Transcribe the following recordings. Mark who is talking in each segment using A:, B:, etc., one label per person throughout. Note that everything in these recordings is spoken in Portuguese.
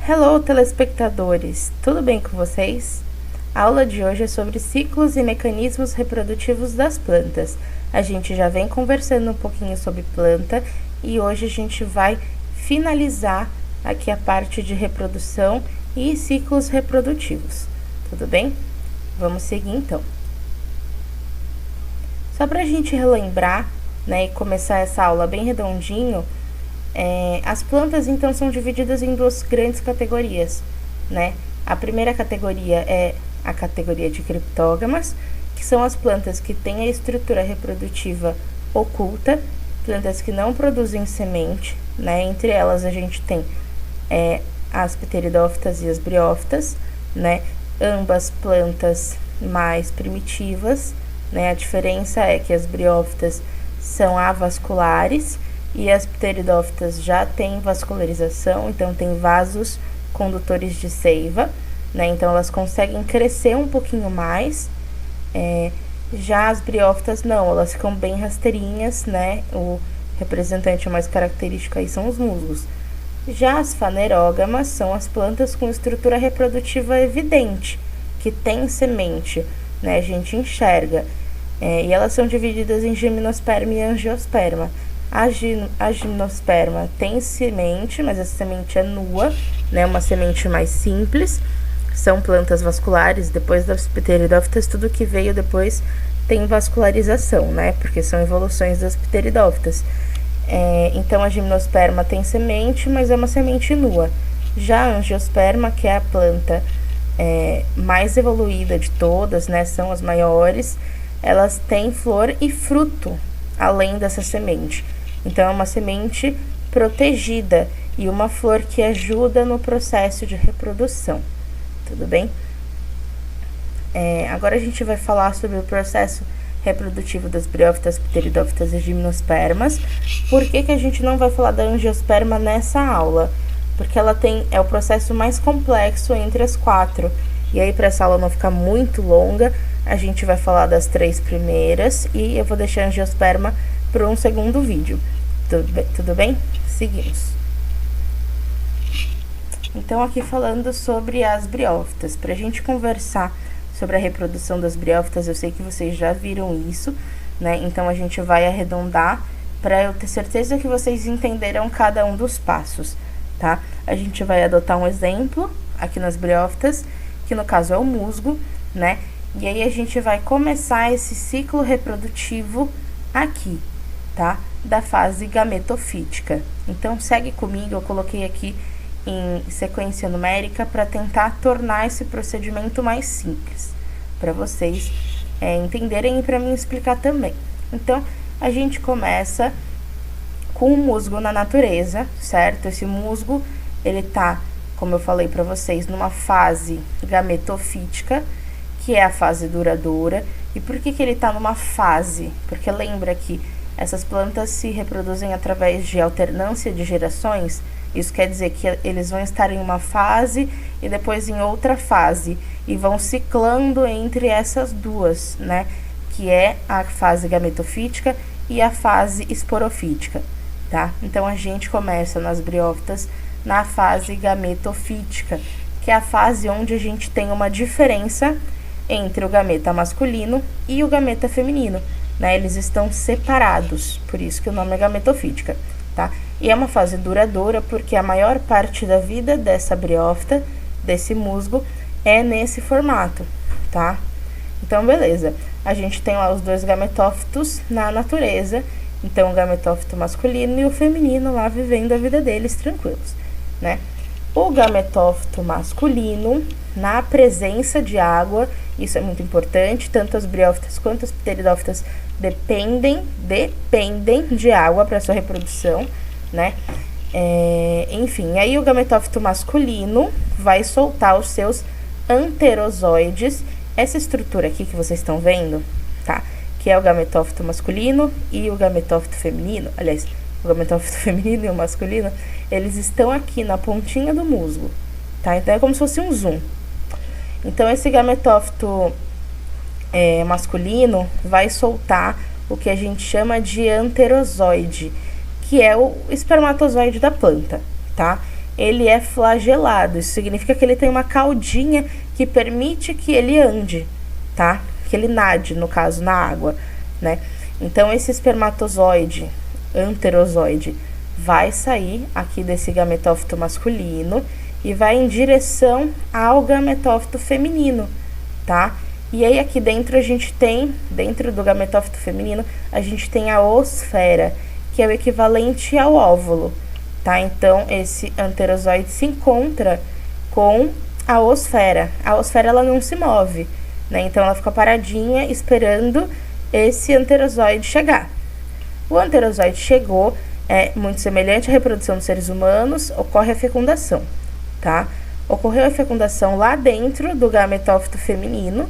A: Hello, telespectadores! Tudo bem com vocês? A aula de hoje é sobre ciclos e mecanismos reprodutivos das plantas. A gente já vem conversando um pouquinho sobre planta e hoje a gente vai finalizar aqui a parte de reprodução e ciclos reprodutivos. Tudo bem? Vamos seguir então. Só para a gente relembrar, né, e começar essa aula bem redondinho, as plantas então são divididas em duas grandes categorias, né? A primeira categoria é a categoria de criptógamas, que são as plantas que têm a estrutura reprodutiva oculta, plantas que não produzem semente, né? Entre elas a gente tem as pteridófitas e as briófitas, né? Ambas plantas mais primitivas, né? A diferença é que as briófitas são avasculares e as pteridófitas já têm vascularização, então tem vasos condutores de seiva, né? Então elas conseguem crescer um pouquinho mais. Já as briófitas não, elas ficam bem rasteirinhas, né? O representante mais característico aí são os musgos. Já as fanerógamas são as plantas com estrutura reprodutiva evidente, que tem semente, né? A gente enxerga. E elas são divididas em gimnosperma e angiosperma. A gimnosperma tem semente, mas essa semente é nua, né? Uma semente mais simples. São plantas vasculares. Depois das pteridófitas, tudo que veio depois tem vascularização, né? Porque são evoluções das pteridófitas. Então a gimnosperma tem semente, mas é uma semente nua. Já a angiosperma, que é a planta mais evoluída de todas, né? São as maiores. Elas têm flor e fruto além dessa semente. Então, é uma semente protegida e uma flor que ajuda no processo de reprodução. Tudo bem? Agora a gente vai falar sobre o processo reprodutivo das briófitas, pteridófitas e gimnospermas. Por que a gente não vai falar da angiosperma nessa aula? Porque ela é o processo mais complexo entre as quatro. E aí, para essa aula não ficar muito longa, a gente vai falar das três primeiras e eu vou deixar a angiosperma para um segundo vídeo. Tudo bem? Seguimos. Então, aqui falando sobre as briófitas. Para a gente conversar sobre a reprodução das briófitas, eu sei que vocês já viram isso, né? Então, a gente vai arredondar para eu ter certeza que vocês entenderam cada um dos passos, tá? A gente vai adotar um exemplo aqui nas briófitas, que no caso é o musgo, né? E aí a gente vai começar esse ciclo reprodutivo aqui, tá? Da fase gametofítica. Então, segue comigo, eu coloquei aqui em sequência numérica para tentar tornar esse procedimento mais simples, para vocês entenderem e para mim explicar também. Então, a gente começa com o musgo na natureza, certo? Esse musgo, ele tá, como eu falei para vocês, numa fase gametofítica, que é a fase duradoura. E por que ele está numa fase? Porque lembra que essas plantas se reproduzem através de alternância de gerações. Isso quer dizer que eles vão estar em uma fase e depois em outra fase. E vão ciclando entre essas duas, né? Que é a fase gametofítica e a fase esporofítica, tá? Então, a gente começa nas briófitas na fase gametofítica, que é a fase onde a gente tem uma diferença entre o gameta masculino e o gameta feminino, né? Eles estão separados, por isso que o nome é gametofítica, tá? E é uma fase duradoura porque a maior parte da vida dessa briófita, desse musgo, é nesse formato, tá? Então, beleza. A gente tem lá os dois gametófitos na natureza, então o gametófito masculino e o feminino lá vivendo a vida deles tranquilos, né? O gametófito masculino, na presença de água, isso é muito importante, tanto as briófitas quanto as pteridófitas dependem de água para sua reprodução, né? Enfim, aí o gametófito masculino vai soltar os seus anterozoides, essa estrutura aqui que vocês estão vendo, tá? Que é o gametófito masculino e o gametófito feminino, aliás, o gametófito feminino e o masculino, eles estão aqui na pontinha do musgo, tá? Então, é como se fosse um zoom. Então, esse gametófito masculino vai soltar o que a gente chama de anterozoide, que é o espermatozoide da planta, tá? ele é flagelado. Isso significa que ele tem uma caudinha que permite que ele ande, tá? Que ele nade, no caso, na água, né? Então, esse espermatozoide, anterozoide, vai sair aqui desse gametófito masculino e vai em direção ao gametófito feminino, tá? E aí, aqui dentro a gente tem, dentro do gametófito feminino, a gente tem a oosfera, que é o equivalente ao óvulo, tá? Então, esse anterozoide se encontra com a oosfera. A oosfera, ela não se move, né? Então, ela fica paradinha esperando esse anterozoide chegar. O anterozoide chegou, é muito semelhante à reprodução dos seres humanos, ocorre a fecundação, tá? Ocorreu a fecundação lá dentro do gametófito feminino,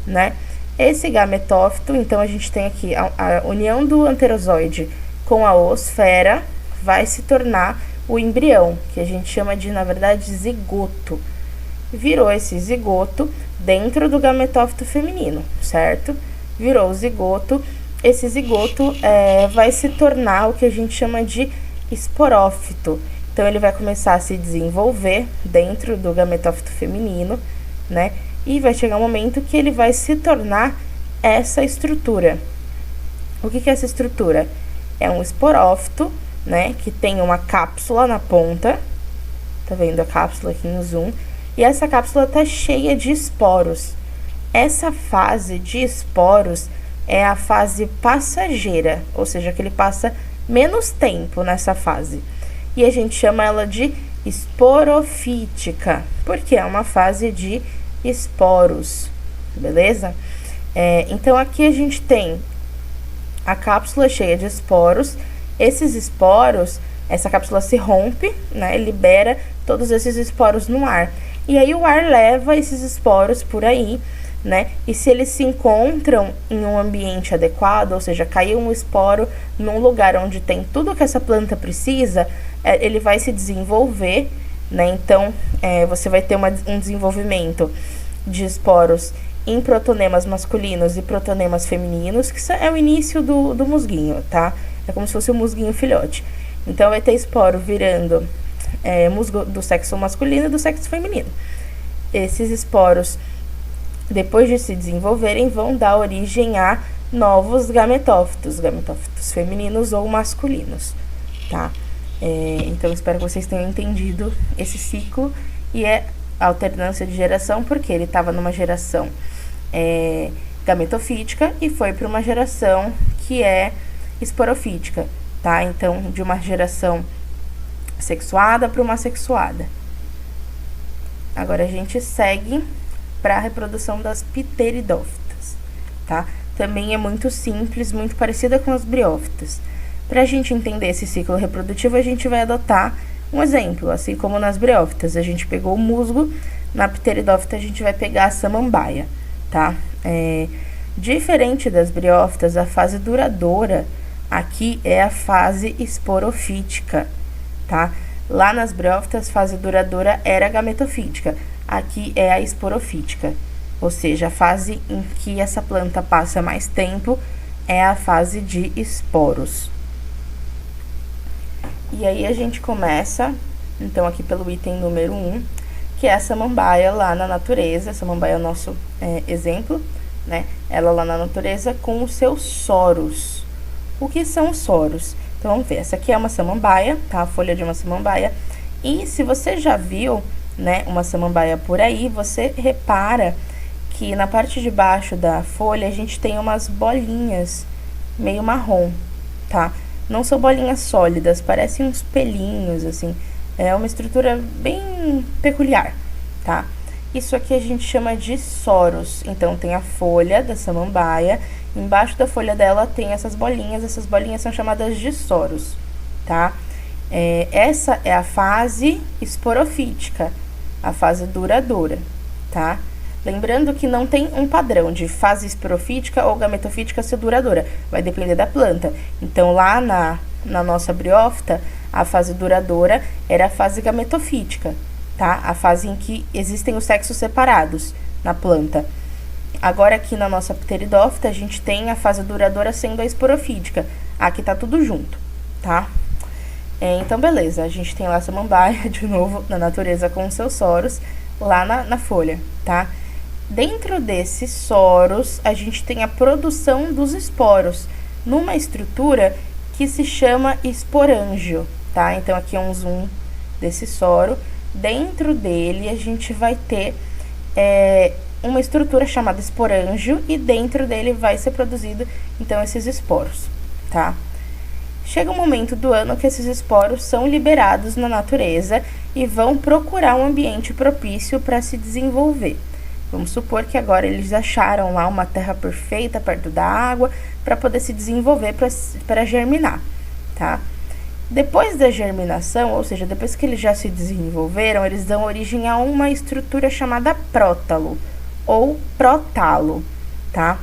A: né? Esse gametófito, então, a gente tem aqui a união do anterozoide com a oosfera, vai se tornar o embrião, que a gente chama de, na verdade, zigoto. Virou esse zigoto dentro do gametófito feminino, certo? Virou o zigoto. Esse zigoto vai se tornar o que a gente chama de esporófito. Então, ele vai começar a se desenvolver dentro do gametófito feminino, né? E vai chegar um momento que ele vai se tornar essa estrutura. O que é essa estrutura? É um esporófito, né? Que tem uma cápsula na ponta. Tá vendo a cápsula aqui no zoom? E essa cápsula tá cheia de esporos. Essa fase de esporos é a fase passageira, ou seja, que ele passa menos tempo nessa fase. E a gente chama ela de esporofítica, porque é uma fase de esporos, beleza? Então, aqui a gente tem a cápsula cheia de esporos. Esses esporos, essa cápsula se rompe, né? Libera todos esses esporos no ar. E aí, o ar leva esses esporos por aí, né? E se eles se encontram em um ambiente adequado, ou seja, caiu um esporo num lugar onde tem tudo que essa planta precisa, ele vai se desenvolver, né? Então, você vai ter um desenvolvimento de esporos em protonemas masculinos e protonemas femininos, que é o início do musguinho, tá? É como se fosse o musguinho filhote. Então, vai ter esporo virando musgo do sexo masculino e do sexo feminino. Esses esporos, depois de se desenvolverem, vão dar origem a novos gametófitos femininos ou masculinos, tá? Então, espero que vocês tenham entendido esse ciclo e alternância de geração, porque ele estava numa geração gametofítica e foi para uma geração que é esporofítica, tá? Então, de uma geração sexuada para uma sexuada. Agora a gente segue para a reprodução das pteridófitas, tá? Também é muito simples, muito parecida com as briófitas. Para a gente entender esse ciclo reprodutivo, a gente vai adotar um exemplo, assim como nas briófitas. A gente pegou o musgo, na pteridófita a gente vai pegar a samambaia, tá? Diferente das briófitas, a fase duradoura aqui é a fase esporofítica, tá? Lá nas briófitas, a fase duradoura era gametofítica. Aqui é a esporofítica, ou seja, a fase em que essa planta passa mais tempo é a fase de esporos. E aí a gente começa, então, aqui pelo item número 1, que é a samambaia lá na natureza. A samambaia é o nosso exemplo, né? Ela lá na natureza com os seus soros. O que são os soros? Então, vamos ver. Essa aqui é uma samambaia, tá? A folha de uma samambaia. E se você já viu, né, uma samambaia por aí, você repara que na parte de baixo da folha a gente tem umas bolinhas meio marrom, tá? Não são bolinhas sólidas, parecem uns pelinhos, assim. É uma estrutura bem peculiar, tá? Isso aqui a gente chama de soros. Então, tem a folha da samambaia, embaixo da folha dela tem essas bolinhas são chamadas de soros, tá? Essa é a fase esporofítica, a fase duradoura, tá? Lembrando que não tem um padrão de fase esporofítica ou gametofítica ser duradoura, vai depender da planta. Então, lá na nossa briófita, a fase duradoura era a fase gametofítica, tá? A fase em que existem os sexos separados na planta. Agora, aqui na nossa pteridófita, a gente tem a fase duradoura sendo a esporofítica. Aqui tá tudo junto, tá? Então, beleza, a gente tem lá a samambaia, de novo, na natureza com seus soros, lá na folha, tá? Dentro desses soros, a gente tem a produção dos esporos, numa estrutura que se chama esporângio, tá? Então, aqui é um zoom desse soro. Dentro dele, a gente vai ter uma estrutura chamada esporângio, e dentro dele vai ser produzido, então, esses esporos, tá? Chega um momento do ano que esses esporos são liberados na natureza e vão procurar um ambiente propício para se desenvolver. Vamos supor que agora eles acharam lá uma terra perfeita perto da água para poder se desenvolver, para germinar, tá? Depois da germinação, ou seja, depois que eles já se desenvolveram, eles dão origem a uma estrutura chamada prótalo ou prótalo, tá?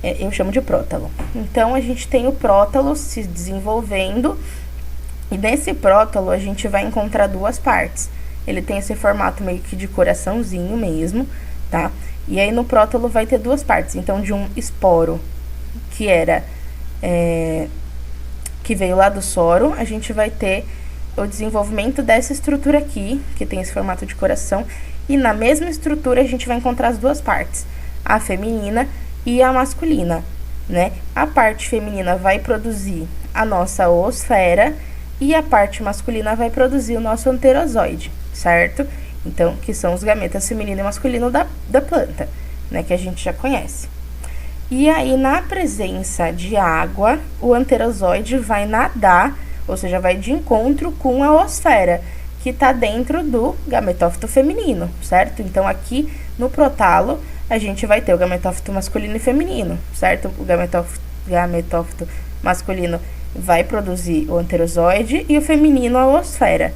A: Eu chamo de prótalo. Então, a gente tem o prótalo se desenvolvendo, e nesse prótalo a gente vai encontrar duas partes. Ele tem esse formato meio que de coraçãozinho mesmo, tá? E aí no prótalo vai ter duas partes. Então, de um esporo que era que veio lá do soro, a gente vai ter o desenvolvimento dessa estrutura aqui, que tem esse formato de coração, e na mesma estrutura a gente vai encontrar as duas partes, a feminina e a masculina, né? A parte feminina vai produzir a nossa oosfera e a parte masculina vai produzir o nosso anterozoide, certo? Então, que são os gametas feminino e masculino da planta, né? Que a gente já conhece. E aí, na presença de água, o anterozoide vai nadar, ou seja, vai de encontro com a oosfera, que tá dentro do gametófito feminino, certo? Então, aqui no protalo, a gente vai ter o gametófito masculino e feminino, certo? O gametófito masculino vai produzir o anterozoide e o feminino a oosfera.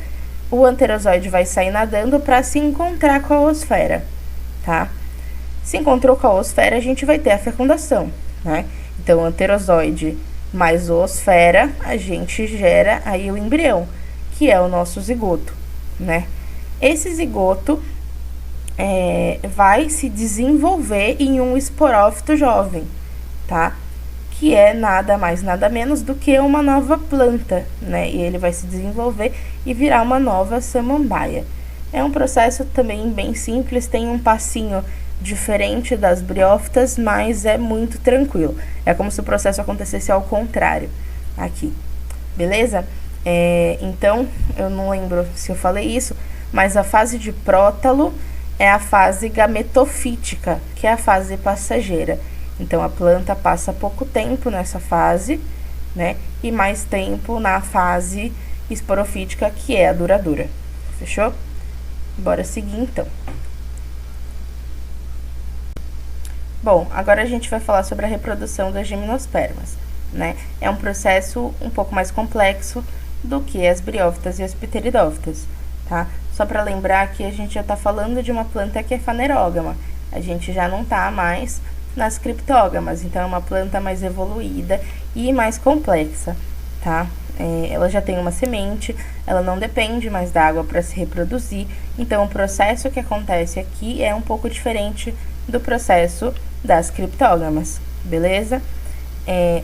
A: O anterozoide vai sair nadando para se encontrar com a oosfera, tá? Se encontrou com a oosfera, a gente vai ter a fecundação, né? Então, anterozoide mais oosfera, a gente gera aí o embrião, que é o nosso zigoto, né? Esse zigoto vai se desenvolver em um esporófito jovem, tá? Que é nada mais, nada menos do que uma nova planta, né? E ele vai se desenvolver e virar uma nova samambaia. É um processo também bem simples, tem um passinho diferente das briófitas, mas é muito tranquilo. É como se o processo acontecesse ao contrário aqui, beleza? Então, eu não lembro se eu falei isso, mas a fase de prótalo é a fase gametofítica, que é a fase passageira. Então, a planta passa pouco tempo nessa fase, né? E mais tempo na fase esporofítica, que é a duradoura. Fechou? Bora seguir, então. Bom, agora a gente vai falar sobre a reprodução das gimnospermas, né? É um processo um pouco mais complexo do que as briófitas e as pteridófitas, tá? Só para lembrar que a gente já está falando de uma planta que é fanerógama. A gente já não está mais nas criptógamas, então é uma planta mais evoluída e mais complexa, tá? Ela já tem uma semente, ela não depende mais da água para se reproduzir, então o processo que acontece aqui é um pouco diferente do processo das criptógamas, beleza?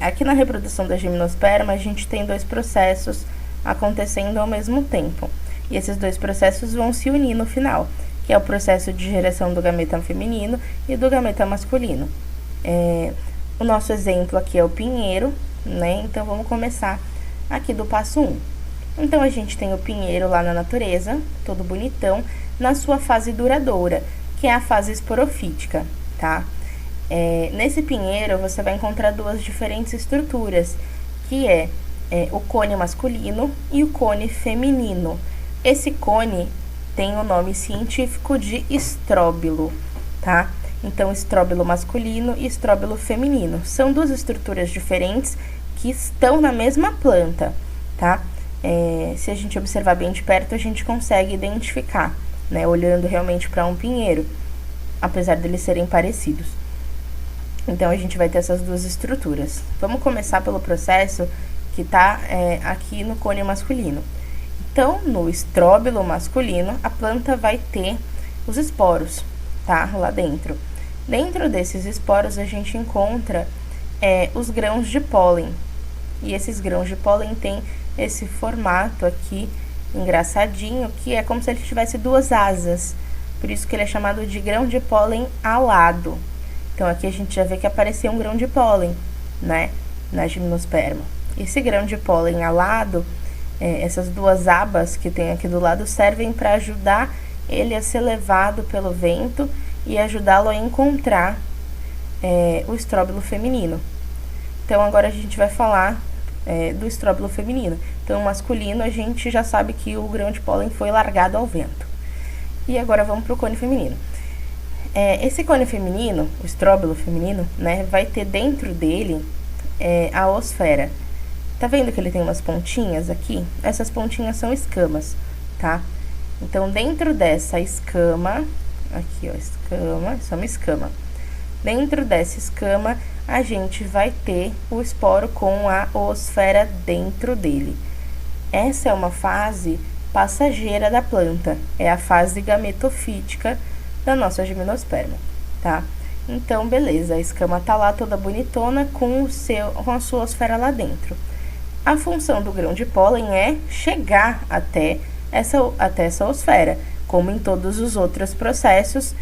A: Aqui na reprodução da gimnosperma, a gente tem dois processos acontecendo ao mesmo tempo, e esses dois processos vão se unir no final, que é o processo de geração do gameta feminino e do gameta masculino. O nosso exemplo aqui é o pinheiro, né? Então, vamos começar aqui do passo 1. Então, a gente tem o pinheiro lá na natureza, todo bonitão, na sua fase duradoura, que é a fase esporofítica, tá? Nesse pinheiro, você vai encontrar duas diferentes estruturas, que é o cone masculino e o cone feminino. Esse cone tem o nome científico de estróbilo, tá? Então, estróbilo masculino e estróbilo feminino. São duas estruturas diferentes que estão na mesma planta, tá? Se a gente observar bem de perto, a gente consegue identificar, né? Olhando realmente para um pinheiro, apesar deles serem parecidos. Então, a gente vai ter essas duas estruturas. Vamos começar pelo processo que tá aqui no cone masculino. Então, no estróbilo masculino, a planta vai ter os esporos, tá? Lá dentro. Dentro desses esporos, a gente encontra os grãos de pólen. E esses grãos de pólen têm esse formato aqui engraçadinho, que é como se ele tivesse duas asas. Por isso que ele é chamado de grão de pólen alado. Então, aqui a gente já vê que apareceu um grão de pólen, né, na gimnosperma. Esse grão de pólen alado, essas duas abas que tem aqui do lado, servem para ajudar ele a ser levado pelo vento e ajudá-lo a encontrar o estróbilo feminino. Então, agora a gente vai falar do estróbilo feminino. Então, o masculino, a gente já sabe que o grão de pólen foi largado ao vento. E agora vamos para o cone feminino. Esse cone feminino, o estróbilo feminino, né, vai ter dentro dele a oosfera. Tá vendo que ele tem umas pontinhas aqui? Essas pontinhas são escamas, tá? Então, dentro dessa escama, aqui ó, escama, isso é uma escama. Dentro dessa escama, a gente vai ter o esporo com a oosfera dentro dele. Essa é uma fase passageira da planta, é a fase gametofítica da nossa gimnosperma, tá? Então, beleza, a escama tá lá toda bonitona com a sua oosfera lá dentro. A função do grão de pólen é chegar até essa oosfera, como em todos os outros processos,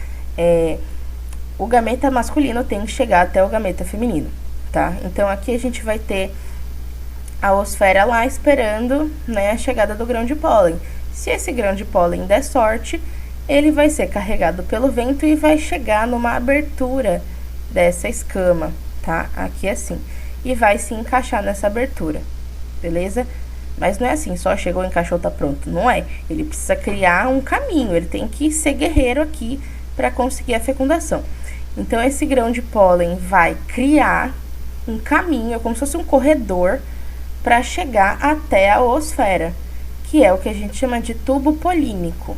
A: o gameta masculino tem que chegar até o gameta feminino, tá? Então, aqui a gente vai ter a oosfera lá esperando, né, a chegada do grão de pólen. Se esse grão de pólen der sorte, ele vai ser carregado pelo vento e vai chegar numa abertura dessa escama, tá? Aqui assim. E vai se encaixar nessa abertura, beleza? Mas não é assim, só chegou, encaixou, tá pronto. Não é. Ele precisa criar um caminho, ele tem que ser guerreiro aqui para conseguir a fecundação. Então, esse grão de pólen vai criar um caminho, como se fosse um corredor, para chegar até a oosfera, que é o que a gente chama de tubo polínico,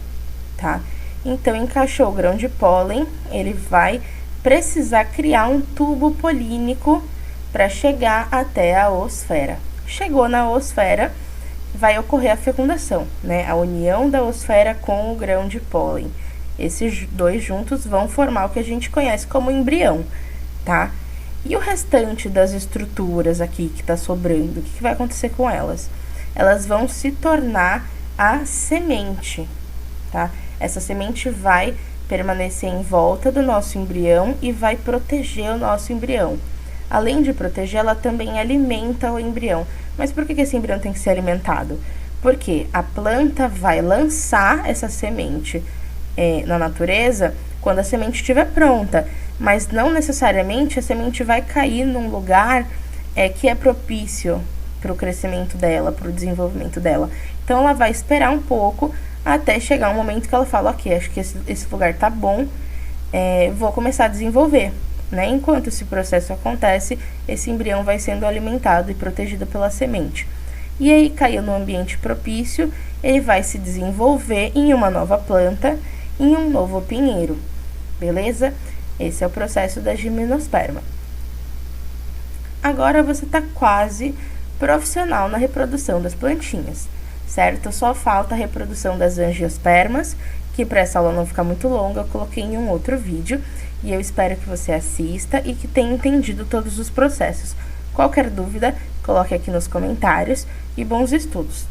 A: tá? Então, encaixou o grão de pólen, ele vai precisar criar um tubo polínico para chegar até a oosfera. Chegou na oosfera, vai ocorrer a fecundação, né? A união da oosfera com o grão de pólen. Esses dois juntos vão formar o que a gente conhece como embrião, tá? E o restante das estruturas aqui que tá sobrando, o que vai acontecer com elas? Elas vão se tornar a semente, tá? Essa semente vai permanecer em volta do nosso embrião e vai proteger o nosso embrião. Além de proteger, ela também alimenta o embrião. Mas por que esse embrião tem que ser alimentado? Porque a planta vai lançar essa semente na natureza quando a semente estiver pronta, mas não necessariamente a semente vai cair num lugar que é propício para o crescimento dela, para o desenvolvimento dela. Então, ela vai esperar um pouco até chegar um momento que ela fala, ok, acho que esse lugar tá bom, vou começar a desenvolver, né? Enquanto esse processo acontece, esse embrião vai sendo alimentado e protegido pela semente. E aí, caiu no ambiente propício, ele vai se desenvolver em uma nova planta, em um novo pinheiro, beleza? Esse é o processo da gimnosperma. Agora você tá quase profissional na reprodução das plantinhas, certo? Só falta a reprodução das angiospermas, que para essa aula não ficar muito longa, eu coloquei em um outro vídeo, e eu espero que você assista e que tenha entendido todos os processos. Qualquer dúvida, coloque aqui nos comentários e bons estudos!